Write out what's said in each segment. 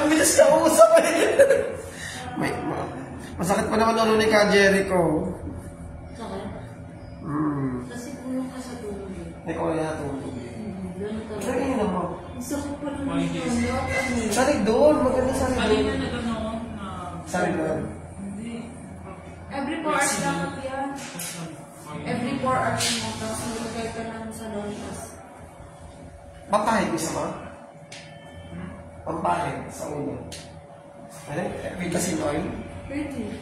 Ang bilis ka usap eh. Masakit pa naman ulo ni Ka Jericho. Sakit? Kasi tulong ka sa tulog eh. Ikaw na natulog. Lagi na mo. Sakit pa naman yun. Salig doon. Maganda salig doon. Kanina na gano'n. Salig doon. Every 4 hours lang ako yan. Every 4 hours mo. Tapos nalagay ka lang sa lontas. Pampahid mo sama? Pampahid sa ulo. Ano? Vitasin oil? Pwede.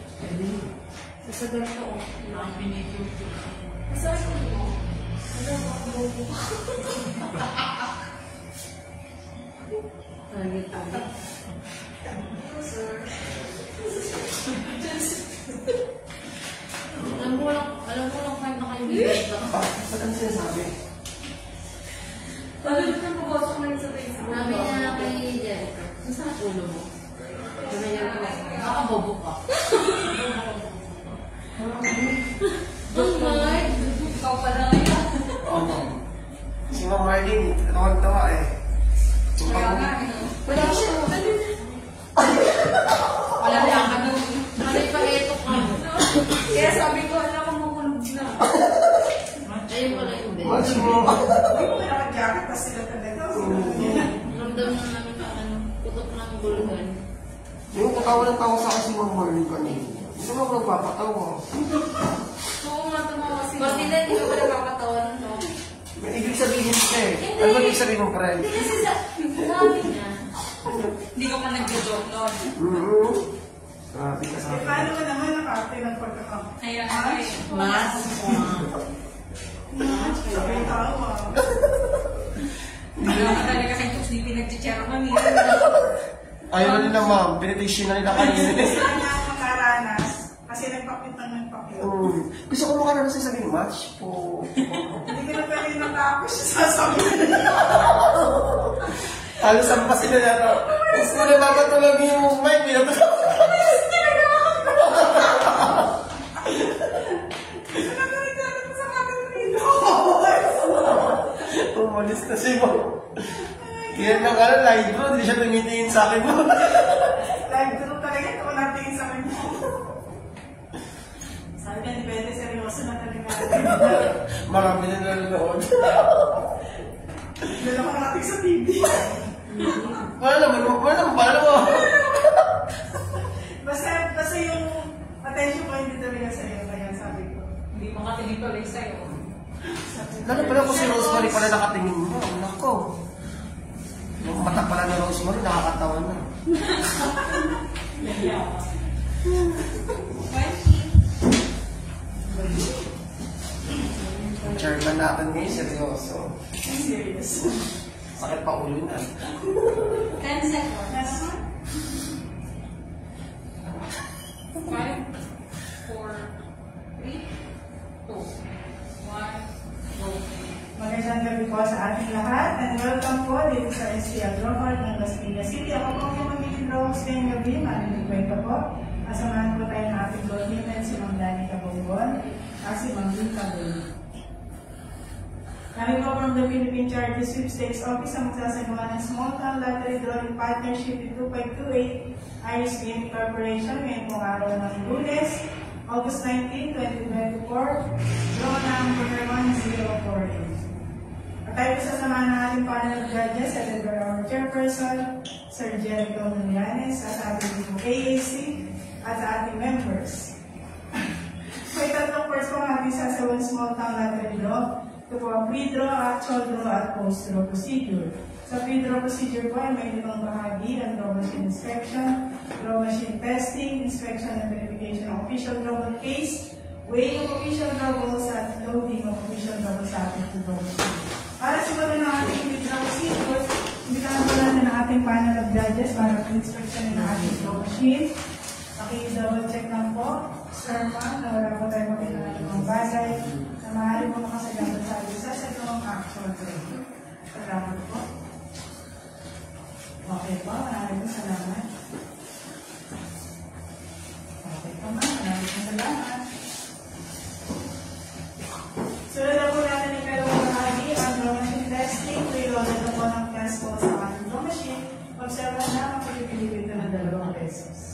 Sa ganito o. Ang pinigil ko. Masarap ko mo. Ano ba ako mo? Talit-talit. Alam mo lang kahit na kayo bigay ka. Ba't ang sinasabi? Sabi ko na pag-usok na sa Facebook. Sabi niya kay Jericho, masarap ulo mo. Sabi niya ko, nakabobo ka. Oh my! Ikaw pala ngayon. Oo. Si Ma'am Marlene, tawag-tawa eh. Kaya nga, wala siya. Wala lang ka nung malay pa eto ka. Kaya sabi ko, alam ko makulog na. Ayun pala yung bed. Match mo. Hindi mo naka-jacket pa sila talaga. Ramdam na namin ka, putok ng bulugan. Yung katawa ng tawa sa akin si Ma'am Marlene kanina. Hindi naman ako nagpapatawa. Oo nga, tumawa sila. Pati na, hindi ko pa nagpapatawan, no? May ibig sabihin ka eh. Ano ba ibig sabihin ng friend? Hindi kasi sabi niya. Hindi ko pa nag-joke noon. Grabe ka sa Eh, akin. paano ka naman nakapit ng pagkakam? Kaya ay. Mas? Sabi yung tao, Wala ka talaga kay Tuxi pinag-chichero kami. Ayaw na nila ma'am. Pinitisyon na nila kanina. gusto niya ang makaranas kasi nagpakit ng nagpakit. Gusto ko makaranas sa sabihin, match po. Hindi ko na pwede natapos siya sasabihin. Halos ang pasin na nato. Gusto ko na mapatulog yung mic. Pinatulog. Umalis na si Ma'am. Kaya nang live bro, hindi siya tumitingin sa akin mo. Live dito talaga ito ko natingin sa kanya. Sabi niya, di pwede seryoso na talaga. Marami na nanonood. Doon ako nating sa TV. Wala naman mo. Basta yung attention ko hindi talaga sa'yo. Kaya sabi ko. Hindi makatingin tuloy sa'yo. Lalo pala ko si Rosemary pala nakatingin mo. Nako. Yung mata pala ni Rosemary, nakakatawa na. Ang chairman natin ngayon, seryoso. Serious. Sakit pa ulo na. 10 seconds. 5, 4, 3, 2, 1, go. Magandang gabi po sa ating lahat and welcome po dito sa SPL Global ng Las Piñas City. Ako po ang pamilin Rose ngayong gabi. Maraming kwento po. Kasamahan po tayo ng ating Godhead, si Mang Dani Cabongon at si Mang Lynn Cabongon. Kami po from the Philippine Charity Sweepstakes Office ang magsasagawa ng small town lottery drawing partnership with 2528 Irish Gaming Corporation ngayong pong araw ng Lunes, August 19, 2024, draw number 1048. At tayo sasamahan ng ating panel of judges, headed by our chairperson, Sir Jericho Mulianes, at ating AAC, at sa ating members. May tatlong first po ang ating sasawan small town lottery draw. Ito po ang pre-draw, actual draw, at post-draw procedure. Sa pre-draw procedure po ay may limang bahagi, ang draw machine inspection, draw machine testing, inspection and verification ng official drawable case, weighing of official drawables, at loading of official drawables sa ating draw machine. Para simulan ng ating pre-draw procedure, imbitahan po natin ang ating panel of judges para inspection ng ating draw machine. Paki-double check lang po, sir ma'am, na wala po tayo makita ng mga bagay na maaari mo makasagamit sa isa sa itong actual draw. Salamat po. Okay po, maraming salamat. Okay po ma'am, maraming salamat. Sunod na po natin yung kalawang bahagi, ang draw machine testing. Reloaded na po ng test po sa ating draw machine. Observe na pipili ito ng 2 pesos.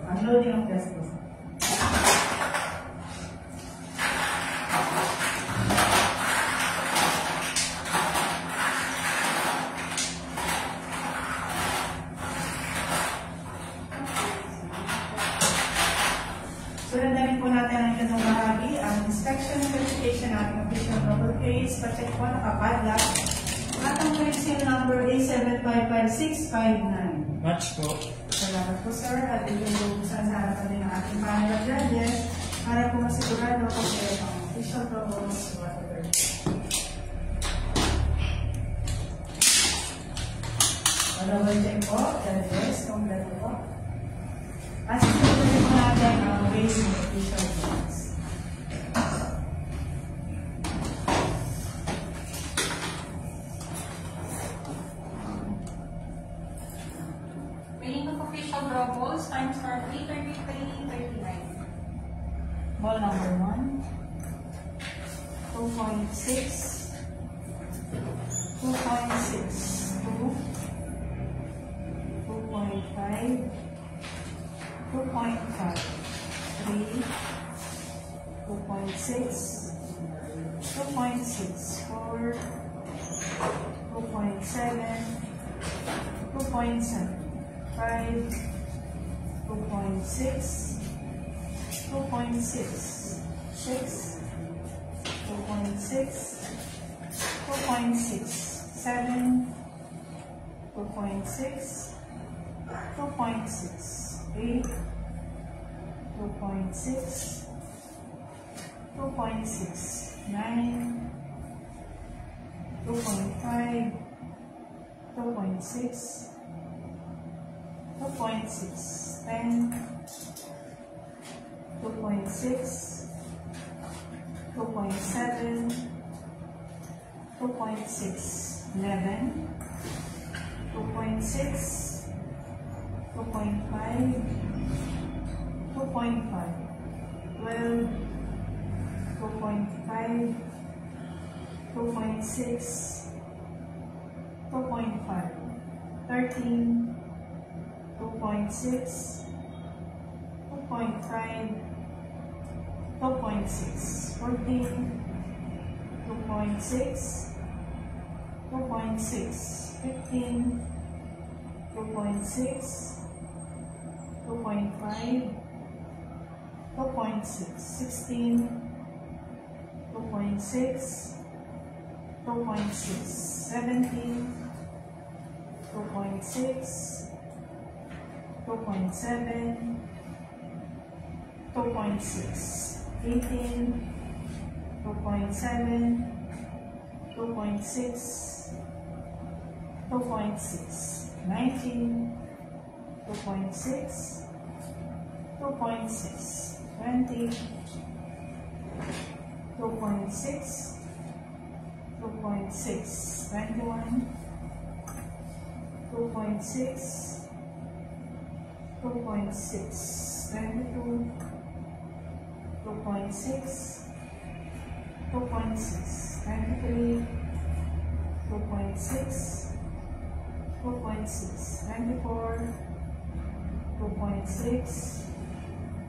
Unloading ang test ko. Sundan po natin ang ganong bahagi, ang inspection and verification ng ating official double case. Pa-check po nakapadlock. At ang connection number A755659. Match po. Salamat po, sir. At ilubusan sa harapan din ang ating panel of judges para po masigurado po kayo ang official proposals water. Double check po, judges, kompleto po. At sinulit po natin ang ways ng official proposals. Balls, time start 3:33:39. Ball number 1, 2.6, 2.6, 2, 2.5, 2.5, 3, 2.6, 2.6, 4, 2.7, 2.7, 5, 2.6, 2.6, 6, 2.6, 2.6, 7, 2.6, 2.6, 8, 2.6, 2.6, 9, 2.5, 2.6, 2.6, 10, 2.6, 2.7, 2.6, 11, 2.6, 2.5, 2.5, 12, 2.5, 2.6, 2.5, 13, 2.6, 2.5, 2.6, 14, 2.6, 2.6, 15, 2.6, 2.5, 2.6, 16, 2.6, 2.6, 17, 2.6, 2.7, 2.6, 18, 2.7, 2.6, 2.6, 19, 2.6, 2.6, 20, 2.6, 2.6, 21, 2.6, 2.6, 22, 2.6, 2.6, 23, 2.6, 2.6, 24, 2.6,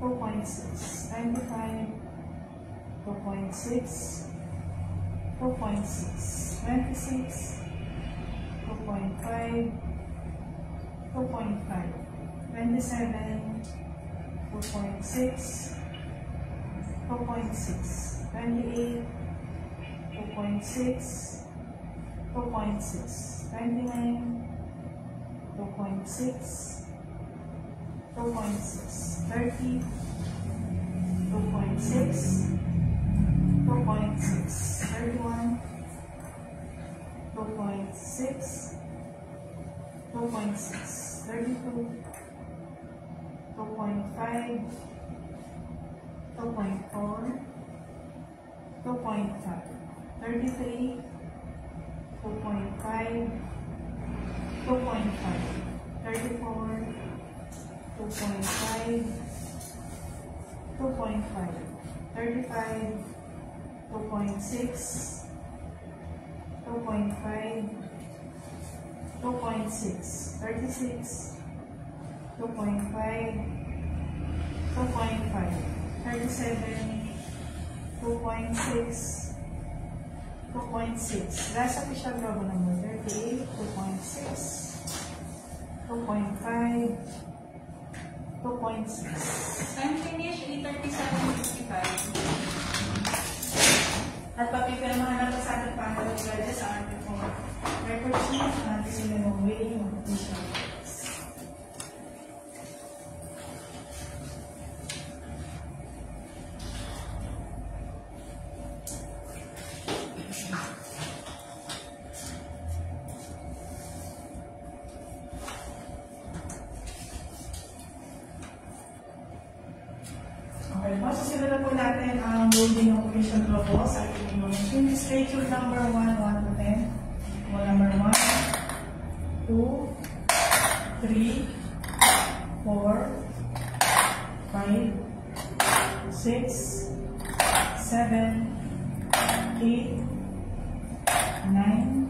2.6, 25, 2.6, 2.6, 26, 2.5, 2.5. 27, 2.6, 2.6. 28, 2.6, 2.6. 29, 2.6, 2.6. 30, 2.6, 2.6. 31, 2.6, 2.6. 32, 2.5, 2.4, 2.5. 33, 2.5, 2.5. 34, 2.5, 2.5. 35, 2.6, 2.5, 2.6. 36, 2.5, 2.5. 37, 2.6, 2.6. Last official global number 38, 2.6, 2.5, 2.6. Time finish, 8:37:55. At papipirmahan na sa ating pangalang judges sa ating record sheet na natin sila ng weighing of official records. Okay po, susunod po natin ang loading of official global sa ating information. Schedule number 1, 1 to 10. Well, number 1, 2, 3, 4, 5, 6, 7, 8, 9,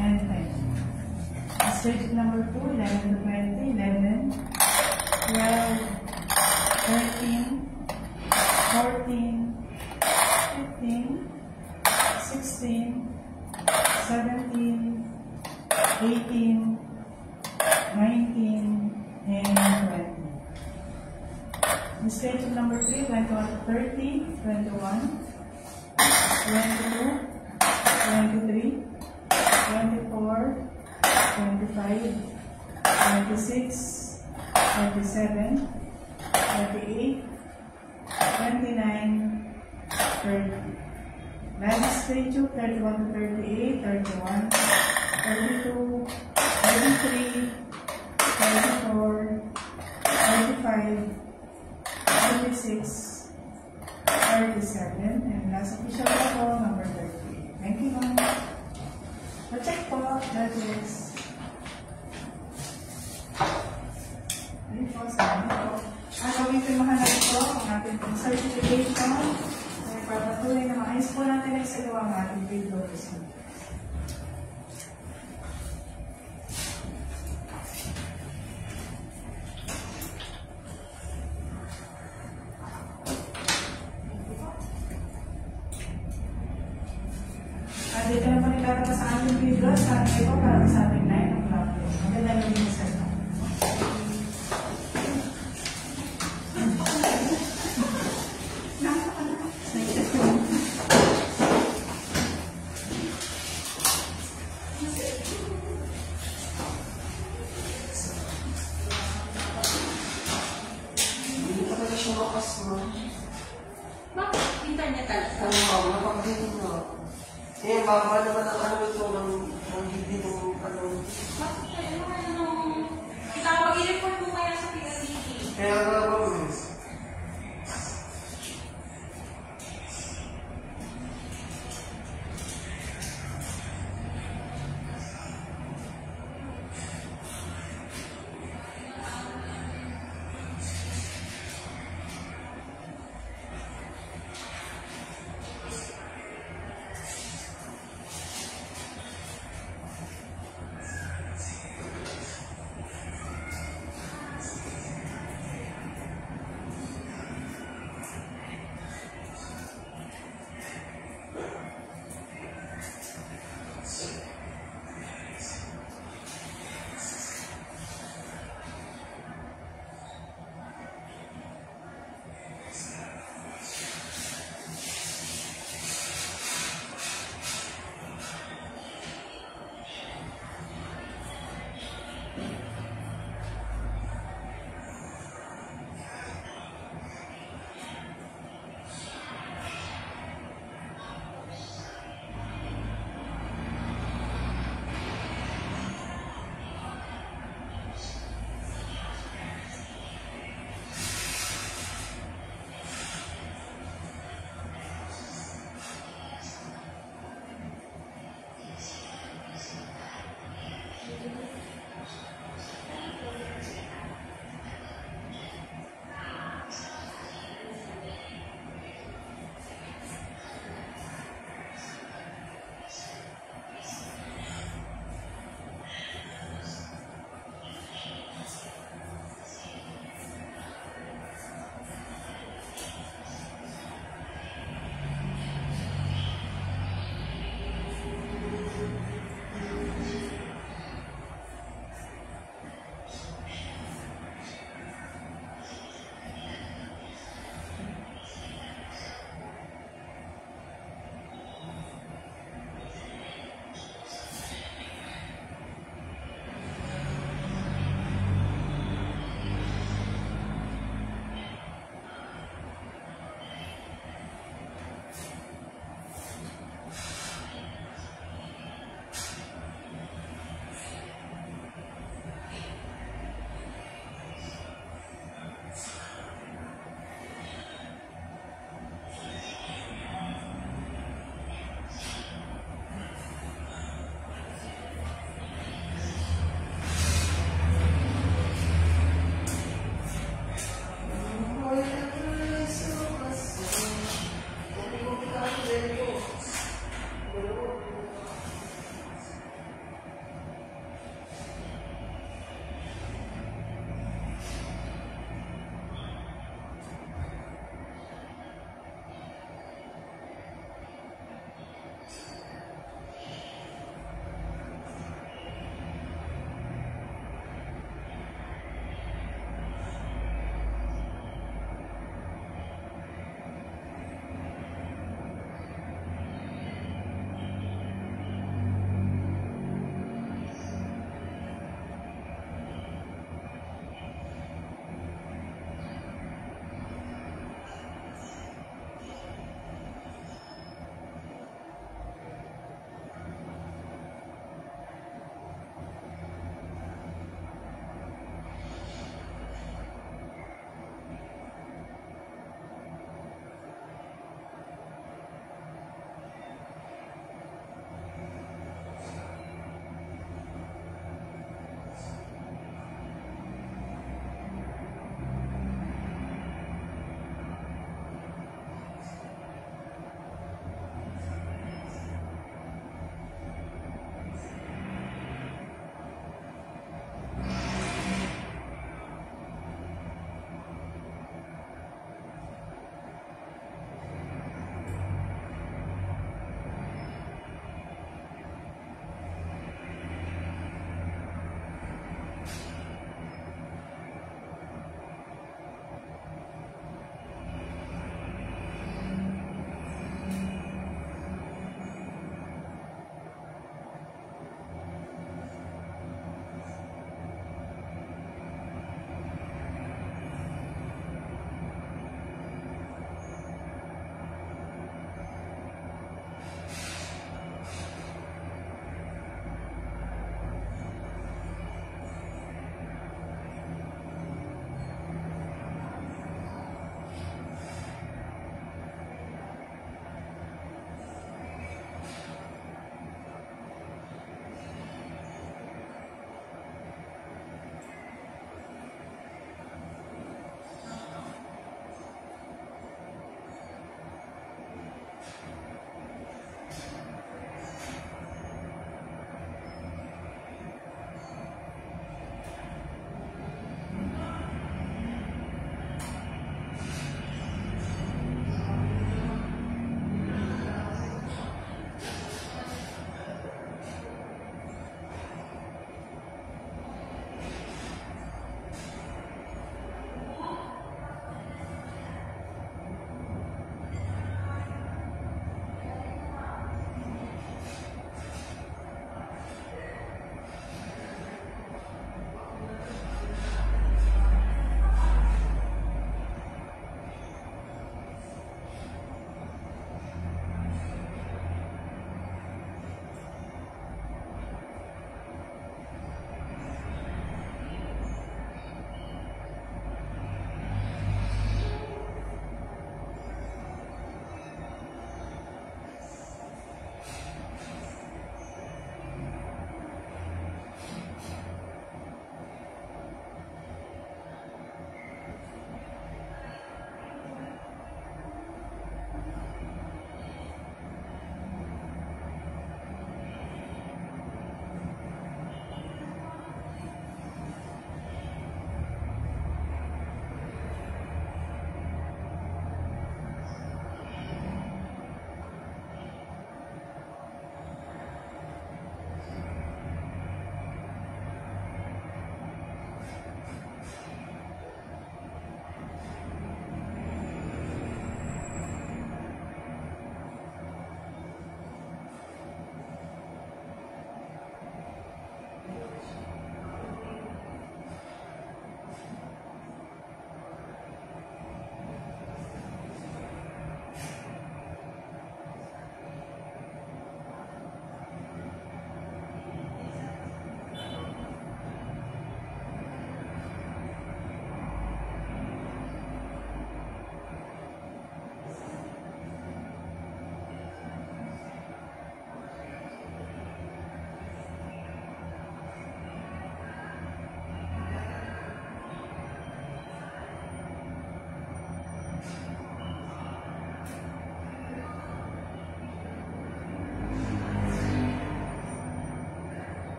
and 10. Schedule number 2, 11 to 20, 11, 12, 13, 14, 15, 16, 17, 18, 19, and 20. Schedule number 3, 21 to 30, 21, 22, 23, 24, 25, 26, 27, 28, 29, 30. Last schedule, 31 to 38, 31, 32, 33, 34, 35, 36, 37, and last official level, number 30. Thank you, ma'am. Pa-check po, judges. Ayun po, salamat po. Ang gawin pirmahan natin po, ang ating certification, ay papatuloy na maayos po natin ay sa gawa ng ating video result. At dito na po nagtatapos sa ating video, sa ating ito para sa ating 9 o'clock. Maganda lang yung isa na. Bakit? Internet talaga. Napakagin na. Eh, baba naman ang ano ito ng hindi ng ano. Bakit kayo naman nung... Itawag i-report mo kaya sa PLDT. Kaya nga ba,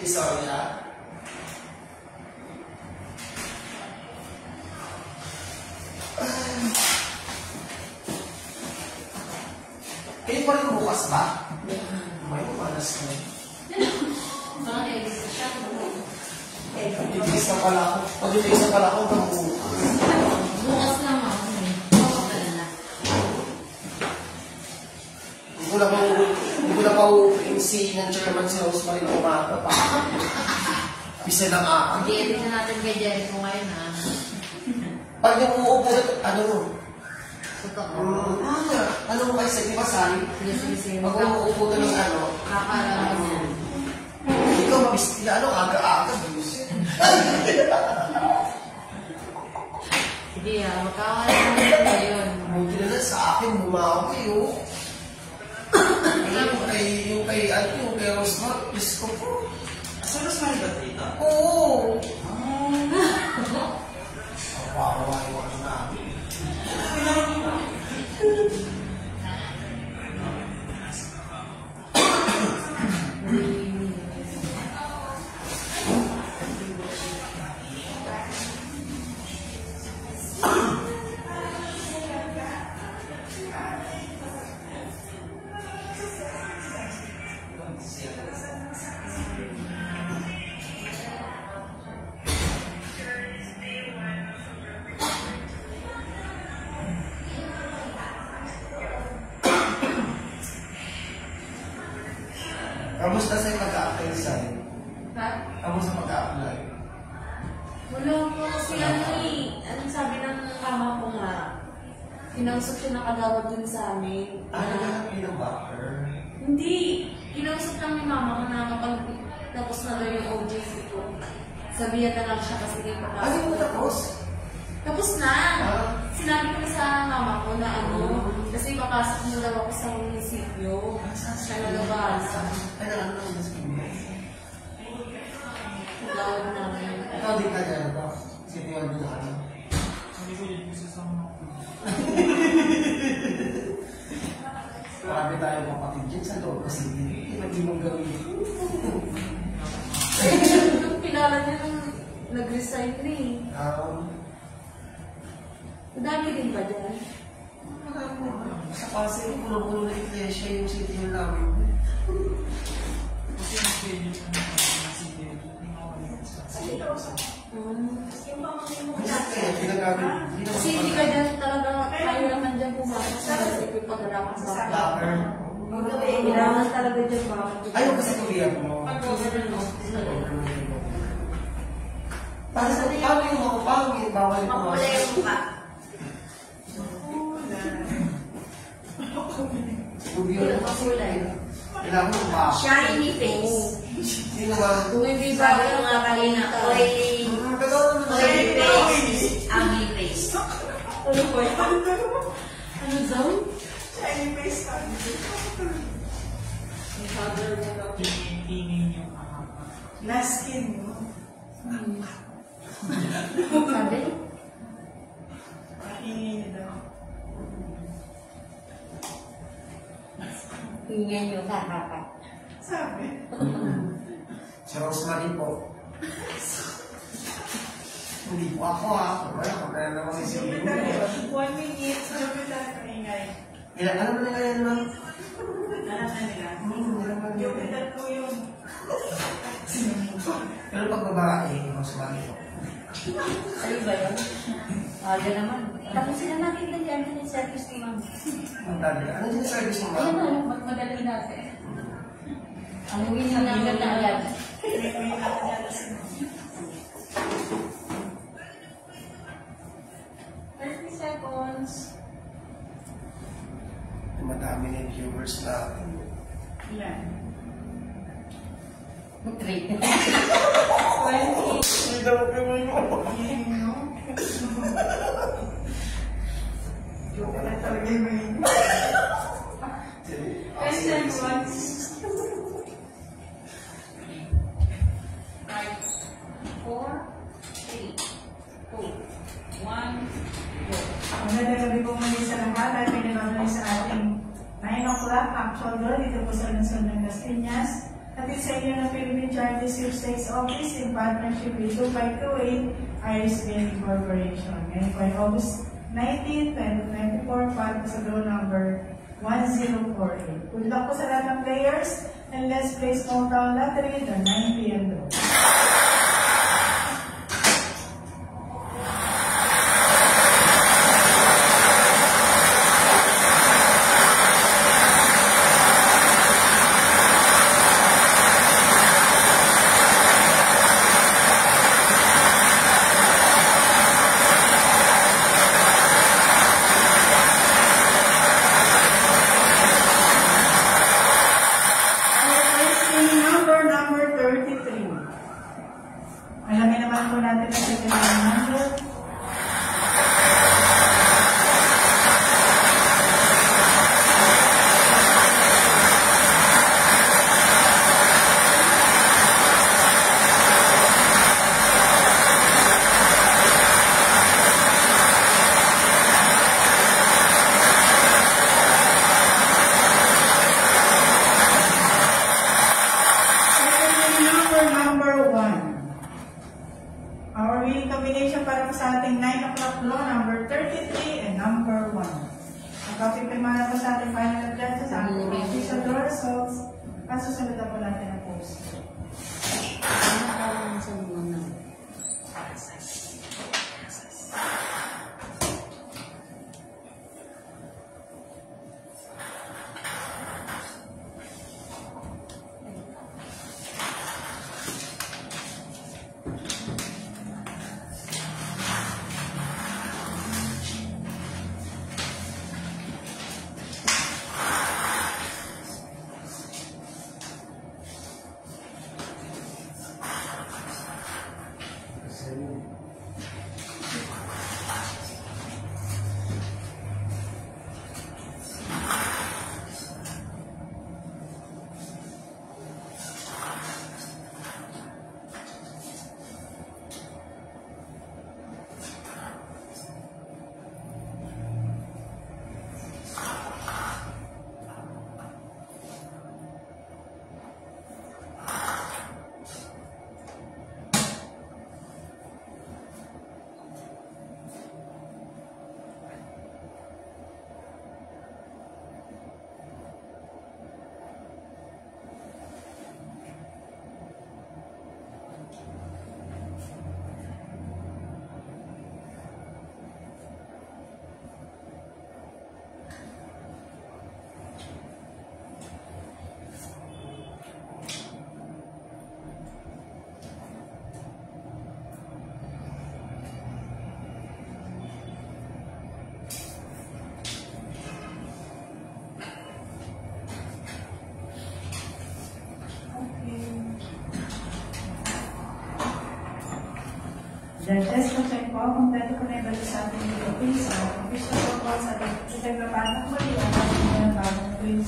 Divisoria. Kayo pa rin bukas ba? May umalas na. Pag-ibigis na pala ako. Pag-ibigis na pala ako hanggang bukas. Bukas lang ako. Hindi ko na pa-uinsi ng chairman si Rosemary na umaga pa. Bisa ng akin. I-edit na natin kay Jericho ngayon, ha? Pag yung uupo na, ano mo? Totoo. Ano mo kayo sa di ba, Sally? Sige. Pag uupo na ng ano, Kakalaman yan. ikaw mabis, ano, aga-aga, buset. Hindi, ha? Magkakalaman na yun. Buti na lang sa akin, bumawa kayo. Yung kay Rosemary, Diyos ko po. Sa Rosemary ba dito? Oo. Wawa yung ano namin. Kamusta sa'yo mag-a-apply sa'yo? Ha? Kamusta mag-a-apply? Wala po kasi anong sabi ng mama ko nga, kinausap siya nakagawad dun sa amin. Naghahanap kayo ng backer? Hindi, kinausap lang ni mama ko na kapag tapos na daw yung OJT ko. Sabihan na lang siya kasi hindi pa Ano yung tapos? Tapos na! Sinabi ko sa mama ko na kasi papasok na daw ako sa munisipyo. Sa nalabasan. Ay, ano lang mas kanya? Nagawad namin. Ikaw din ka dyan ba? Sige yung din ako. Hindi ko yun sasama ko. Marami tayong kapatid dyan sa loob kasi hindi mong gawin. Yung pinala niya nung nag-resign na eh. Madami din ba dyan? Sa kasi puno-puno na iglesia yung city yung namin. Kasi yung schedule na natin, hindi mawala sa Kasi hindi ka dyan talaga, kayo naman dyan pumasok sa isipin pag-arapan sa Backer. kailangan talaga dyan bakit. Ayaw kasi kulihan mo. Paano yung makupangin? Bawal yung pumasok. Kailangan mo ba? Shiny face. Sino ba? Kung hindi ba Sabi ko nga kanina, oily face, ugly face. ano ba yan? Ano daw? Shiny face ka. tingin yung ahapa. Last skin mo. Sabi? Pakingin daw. Hingyan yung kakaka. Sabi. Si Rosemary po. Hindi po ako ha. Wala ko na naman si Sabi tayo, 1 minute, sabi tayo paingay. Ano ba nila yan ma'am? Alam na nila. Yung edad ko yun. Pero pag babae, Rosemary po. Ano ba yun? Aga naman. Tapos sila natin na yan yung service ni ma'am. Ang tabi. Ano din service mo Ayan ma'am? na, magmadali natin. Ang uwi na agad na agad. May nakanyala si mo. 30 seconds. Madami na yung viewers natin. Ilan? Mag-trade. 20. Hindi daw gawin mo. Yung pala talaga yung may... 10 seconds. 5, 4, 3, 2, 1, Magandang gabi po muli sa lahat at pinanood sa ating 9 o'clock actual doon dito po sa Lungsod ng Las Piñas. At sa inyo ng Philippine Charity Sweepstakes Office in partnership with 2528 Iris Gaming Corporation. Ngayon po ay August 19, 2024 para sa draw number 1048. Good luck po sa lahat ng players and let's play small town lottery the 9 p.m. draw. Alamin naman po natin ang second number. Our winning combination para sa ating 9 o'clock draw, number 33 and number 1. Ang kapipirma po sa ating final address sa ating official draw results. At susunod na po natin ang post. Judges, check po, kompleto ko na ibalik sa ating office. Official po sa ating ipagpapanak muli ang ating mga bagong quiz.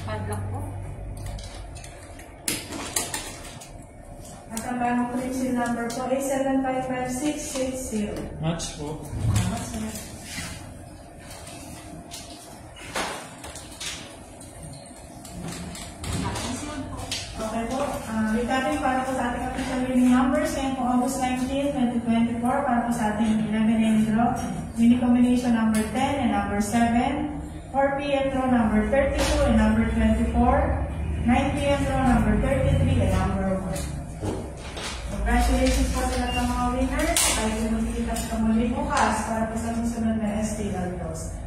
Padlock po. At ang bagong quiz number po ay 755660. Match po. Okay po. Regarding para po sa ating official winning numbers, ngayon po August 19, 2024, para po sa ating 11 draw, winning combination number 10 and number 7, 4 p.m. draw number 32 and number 24, 9 p.m. draw number 33 and number 1. Congratulations po sa lahat ng mga winners. Tayo magkikita sa muli bukas para po sa susunod na STL draws.